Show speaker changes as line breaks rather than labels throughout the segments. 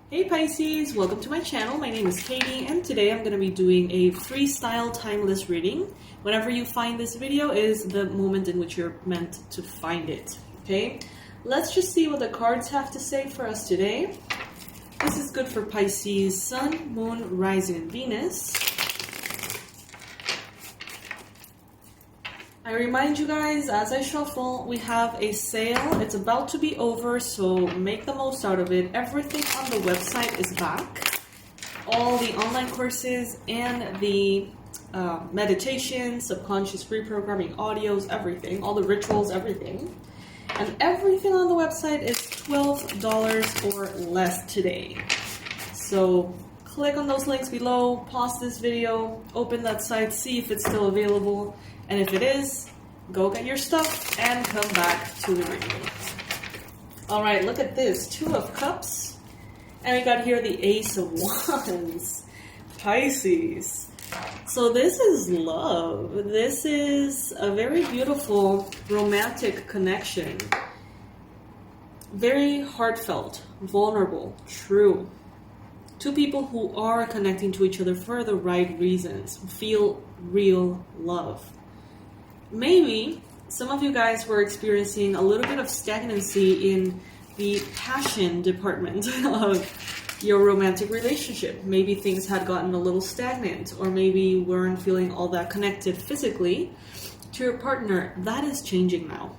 Hey Pisces, welcome to my channel. My name is Katie and today I'm going to be doing a freestyle timeless reading. Whenever you find this video is the moment in which you're meant to find it. Okay, let's just see what the cards have to say for us today. This is good for Pisces, Sun, Moon, Rising, and Venus. I remind you guys, as I shuffle, we have a sale. It's about to be over, so make the most out of it. Everything on the website is back. All the online courses and the meditation, subconscious reprogramming audios, everything. All the rituals, everything. And everything on the website is $12 or less today. So click on those links below, pause this video, open that site, see if it's still available. And if it is, go get your stuff and come back to the reading. All right, look at this. 2 of Cups. And we got here the Ace of Wands. Pisces. So this is love. This is a very beautiful romantic connection. Very heartfelt, vulnerable, true. 2 people who are connecting to each other for the right reasons. Feel real love. Maybe some of you guys were experiencing a little bit of stagnancy in the passion department of your romantic relationship. Maybe things had gotten a little stagnant, or maybe you weren't feeling all that connected physically to your partner. That is changing now,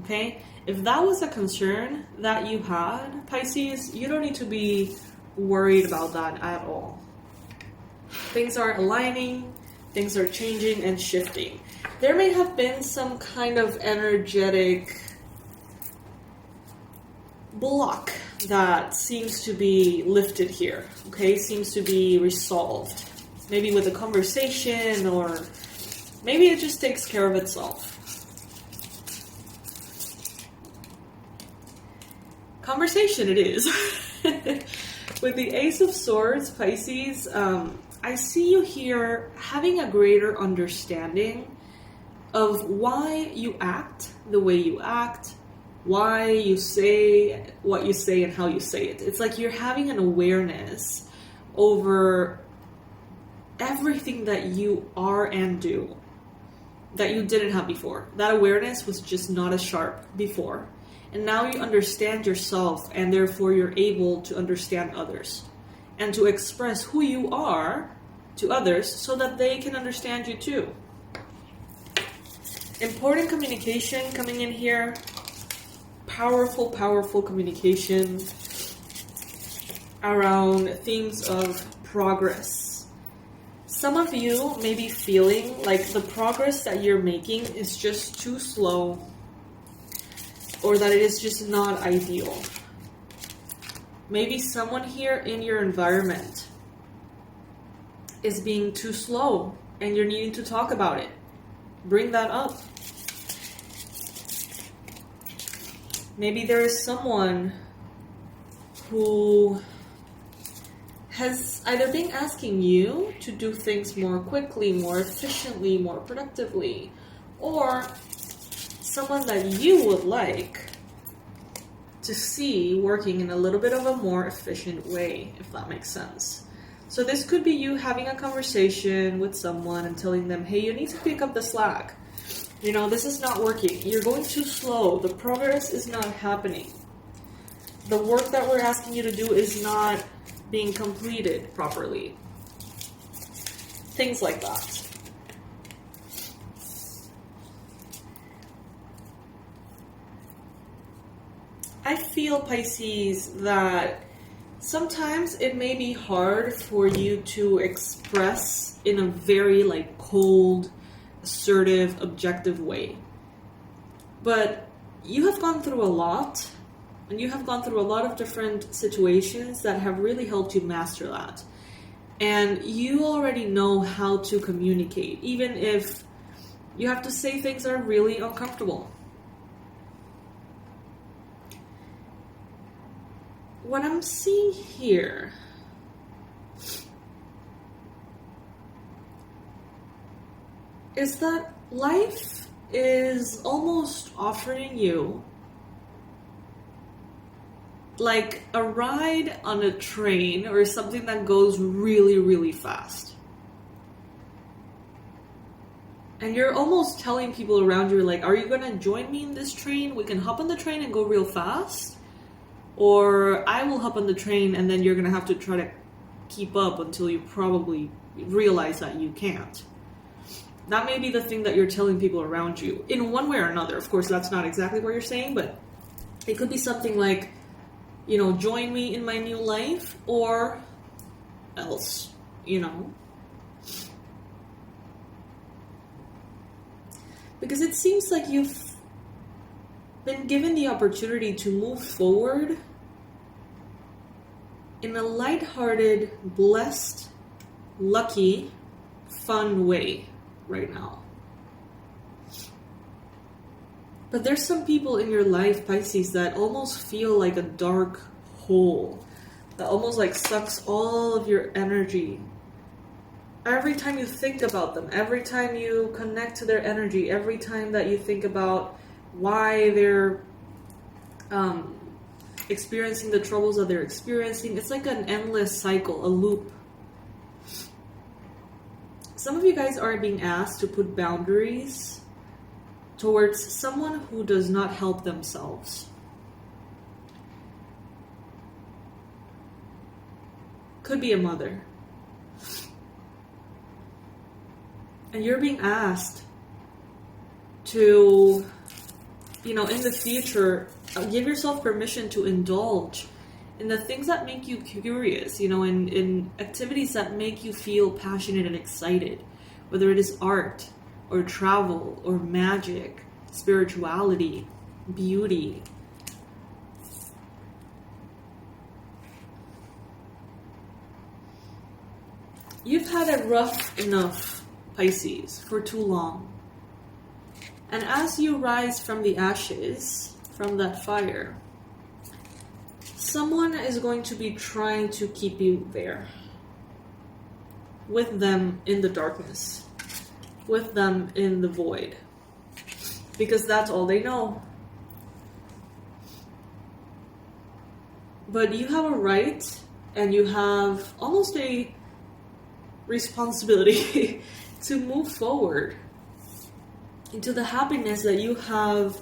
okay? If that was a concern that you had, Pisces, you don't need to be worried about that at all. Things are aligning, things are changing and shifting. There may have been some kind of energetic block that seems to be lifted here, okay? Seems to be resolved. Maybe with a conversation, or maybe it just takes care of itself. Conversation it is. With the Ace of Swords, Pisces, I see you here having a greater understanding of why you act the way you act, why you say what you say and how you say it. It's like you're having an awareness over everything that you are and do that you didn't have before. That awareness was just not as sharp before. And now you understand yourself, and therefore you're able to understand others and to express who you are to others so that they can understand you too. Important communication coming in here. Powerful, powerful communication around themes of progress. Some of you may be feeling like the progress that you're making is just too slow, or that it is just not ideal. Maybe someone here in your environment is being too slow and you're needing to talk about it. Bring that up. Maybe there is someone who has either been asking you to do things more quickly, more efficiently, more productively, or someone that you would like to see working in a little bit of a more efficient way, if that makes sense. So this could be you having a conversation with someone and telling them, hey, you need to pick up the slack. You know, this is not working. You're going too slow. The progress is not happening. The work that we're asking you to do is not being completed properly. Things like that. I feel, Pisces, that sometimes it may be hard for you to express in a very cold, assertive, objective way. But you have gone through a lot, and you have gone through a lot of different situations that have really helped you master that. And you already know how to communicate, even if you have to say things that are really uncomfortable. What I'm seeing here is that life is almost offering you like a ride on a train or something that goes really, really fast. And you're almost telling people around you, like, are you going to join me in this train? We can hop on the train and go real fast. Or I will hop on the train and then you're going to have to try to keep up until you probably realize that you can't. That may be the thing that you're telling people around you in one way or another. Of course, that's not exactly what you're saying, but it could be something like, you know, join me in my new life or else, you know. Because it seems like you've been given the opportunity to move forward in a lighthearted, blessed, lucky, fun way right now. But there's some people in your life, Pisces, that almost feel like a dark hole that almost like sucks all of your energy. Every time you think about them, every time you connect to their energy, every time that you think about why they're experiencing the troubles that they're experiencing, it's like an endless cycle, a loop. Some of you guys are being asked to put boundaries towards someone who does not help themselves. Could be a mother. And you're being asked to, you know, in the future, give yourself permission to indulge in the things that make you curious, you know, in activities that make you feel passionate and excited, whether it is art or travel or magic, spirituality, beauty. You've had it rough enough, Pisces, for too long. And as you rise from the ashes, from that fire, someone is going to be trying to keep you there, with them in the darkness, with them in the void, because that's all they know. But you have a right, and you have almost a responsibility to move forward into the happiness that you have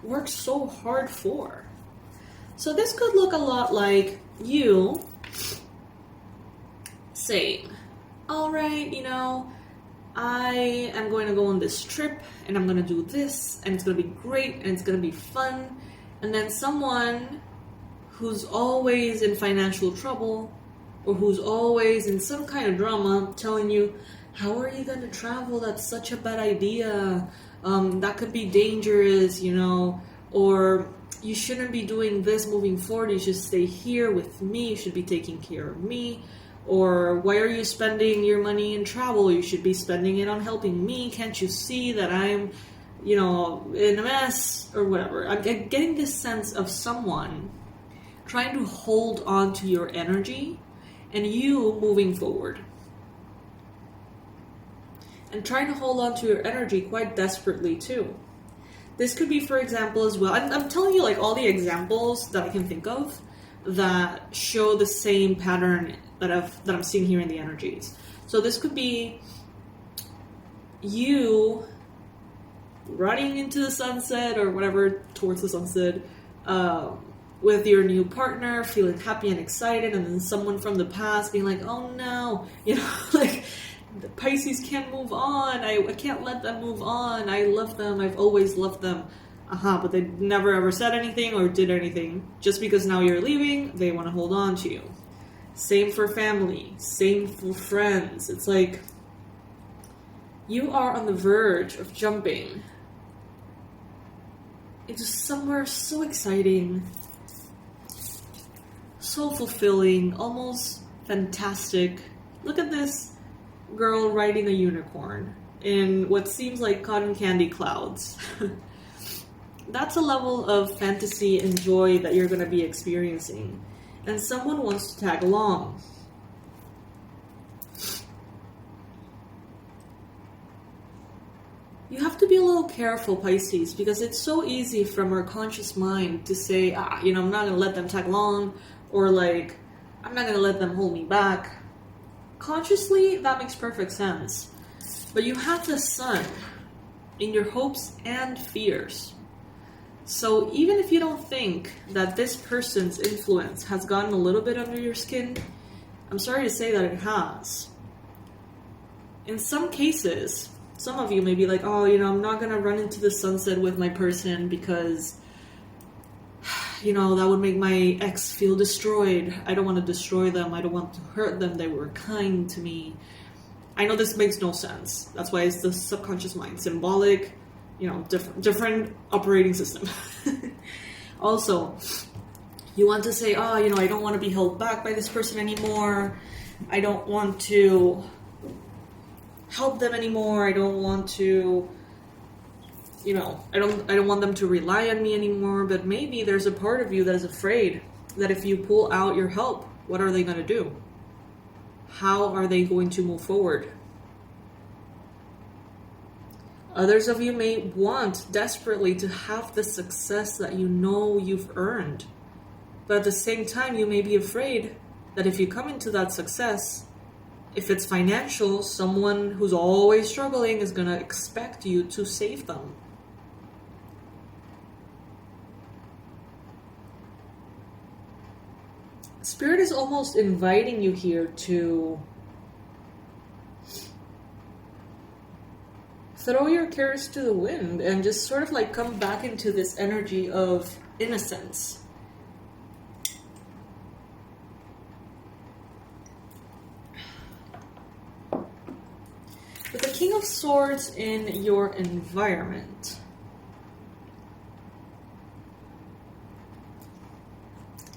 worked so hard for. So this could look a lot like you saying, all right, you know, I am going to go on this trip and I'm going to do this and it's going to be great and it's going to be fun. And then someone who's always in financial trouble or who's always in some kind of drama telling you, how are you going to travel? That's such a bad idea. That could be dangerous, you know, or you shouldn't be doing this moving forward. You should stay here with me. You should be taking care of me. Or why are you spending your money in travel? You should be spending it on helping me. Can't you see that I'm, you know, in a mess or whatever? I'm getting this sense of someone trying to hold on to your energy and you moving forward. And trying to hold on to your energy quite desperately too. This could be, for example, as well. I'm telling you like all the examples that I can think of that show the same pattern that I'm seeing here in the energies. So this could be you running into the sunset or whatever, towards the sunset, with your new partner, feeling happy and excited, and then someone from the past being like, oh no, you know, like, the Pisces can't move on. I can't let them move on. I love them. I've always loved them. But they never ever said anything or did anything. Just because now you're leaving, they want to hold on to you. Same for family. Same for friends. It's like you are on the verge of jumping into somewhere so exciting, so fulfilling, almost fantastic. Look at this girl riding a unicorn in what seems like cotton candy clouds. That's a level of fantasy and joy that you're going to be experiencing. And someone wants to tag along. You have to be be a little careful, Pisces, because it's so easy from our conscious mind to say, I'm not going to let them tag along, or like, I'm not going to let them hold me back. Consciously, that makes perfect sense. But you have the sun in your hopes and fears. So even if you don't think that this person's influence has gotten a little bit under your skin, I'm sorry to say that it has. In some cases, some of you may be like, I'm not going to run into the sunset with my person because, that would make my ex feel destroyed. I don't want to destroy them. I don't want to hurt them. They were kind to me. I know this makes no sense. That's why it's the subconscious mind. Symbolic, different operating system. Also, you want to say, I don't want to be held back by this person anymore. I don't want to help them anymore. I don't want to, I don't want them to rely on me anymore. But maybe there's a part of you that is afraid that if you pull out your help, what are they going to do? How are they going to move forward? Others of you may want desperately to have the success that you know you've earned. But at the same time, you may be afraid that if you come into that success, if it's financial, someone who's always struggling is going to expect you to save them. Spirit is almost inviting you here to throw your cares to the wind and just sort of like come back into this energy of innocence. With the King of Swords in your environment,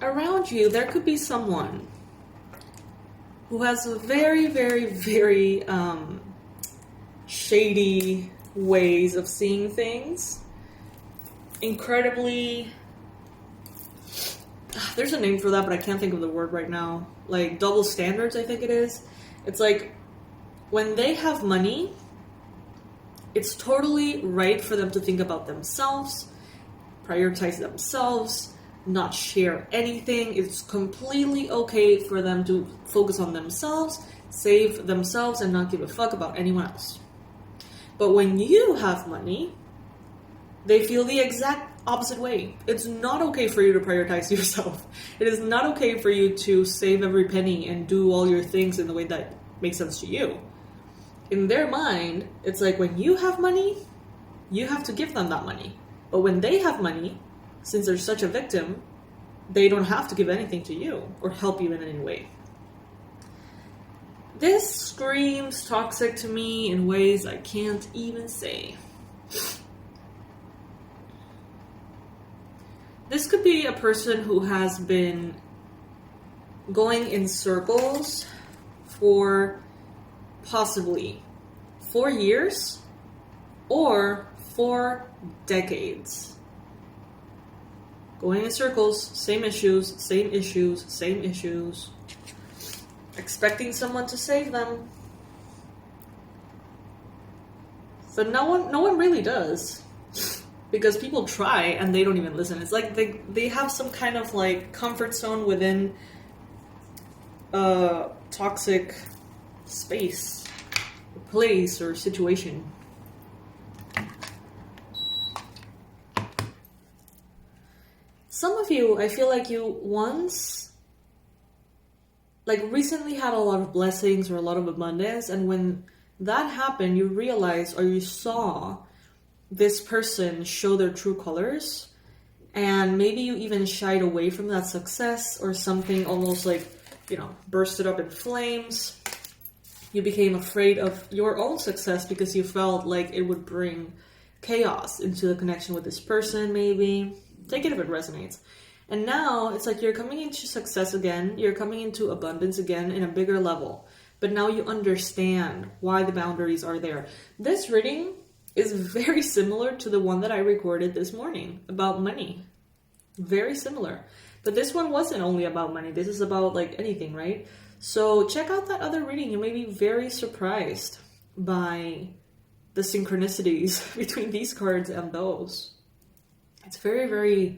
around you, there could be someone who has a very, very, very shady ways of seeing things. Incredibly, there's a name for that, but I can't think of the word right now. Like double standards, I think it is. It's like when they have money, it's totally right for them to think about themselves, prioritize themselves, not share anything. It's completely okay for them to focus on themselves, save themselves, and not give a fuck about anyone else. But when you have money, they feel the exact opposite way. It's not okay for you to prioritize yourself. It is not okay for you to save every penny and do all your things in the way that makes sense to you. In their mind, it's like when you have money, you have to give them that money. But when they have money, since they're such a victim, they don't have to give anything to you or help you in any way. This screams toxic to me in ways I can't even say. This could be a person who has been going in circles for possibly 4 years or 4 decades. Going in circles, same issues, same issues, same issues. Expecting someone to save them. But no one really does. Because people try and they don't even listen. It's like they have some kind of like comfort zone within a toxic space, place, or situation. Some of you, I feel like you once, like recently had a lot of blessings or a lot of abundance, and when that happened, you realized or you saw this person show their true colors, and maybe you even shied away from that success or something, almost like, bursted up in flames. You became afraid of your own success because you felt like it would bring chaos into the connection with this person, maybe. Take it if it resonates. And now it's like you're coming into success again, you're coming into abundance again in a bigger level. But now you understand why the boundaries are there. This reading is very similar to the one that I recorded this morning about money. Very similar. But this one wasn't only about money. This is about like anything, right? So check out that other reading. You may be very surprised by the synchronicities between these cards and those. It's very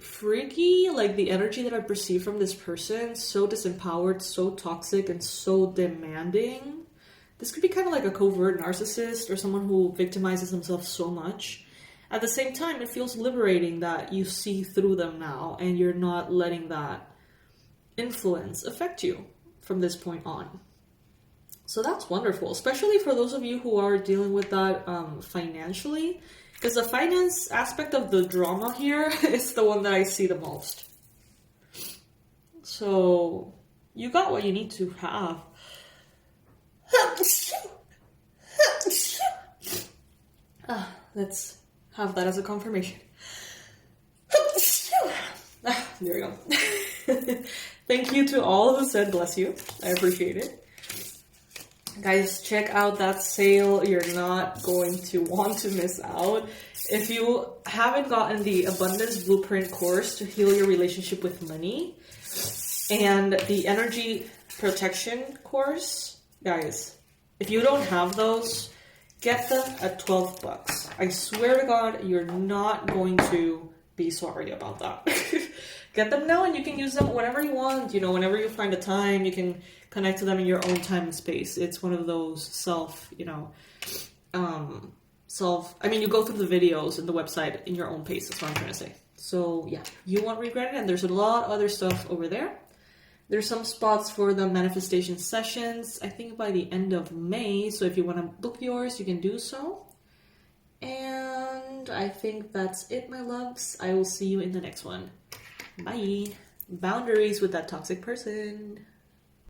freaky, like the energy that I perceive from this person. So disempowered, so toxic, and so demanding. This could be kind of like a covert narcissist or someone who victimizes themselves so much. At the same time, it feels liberating that you see through them now and you're not letting that influence affect you from this point on. So that's wonderful, especially for those of you who are dealing with that financially, because the finance aspect of the drama here is the one that I see the most. So you got what you need to have. Let's have that as a confirmation. There we go. Thank you to all who said bless you. I appreciate it. Guys, check out that sale. You're not going to want to miss out. If you haven't gotten the Abundance Blueprint course to heal your relationship with money and the Energy Protection course, guys, if you don't have those, get them at $12. I swear to God, you're not going to be sorry about that. Get them now and you can use them whenever you want. You know, whenever you find a time, you can connect to them in your own time and space. It's one of those you go through the videos and the website in your own pace. That's what I'm trying to say. So yeah, you won't regret it. And there's a lot of other stuff over there. There's some spots for the manifestation sessions, I think by the end of May. So if you want to book yours, you can do so. And I think that's it, my loves. I will see you in the next one. Bye. Boundaries with that toxic person.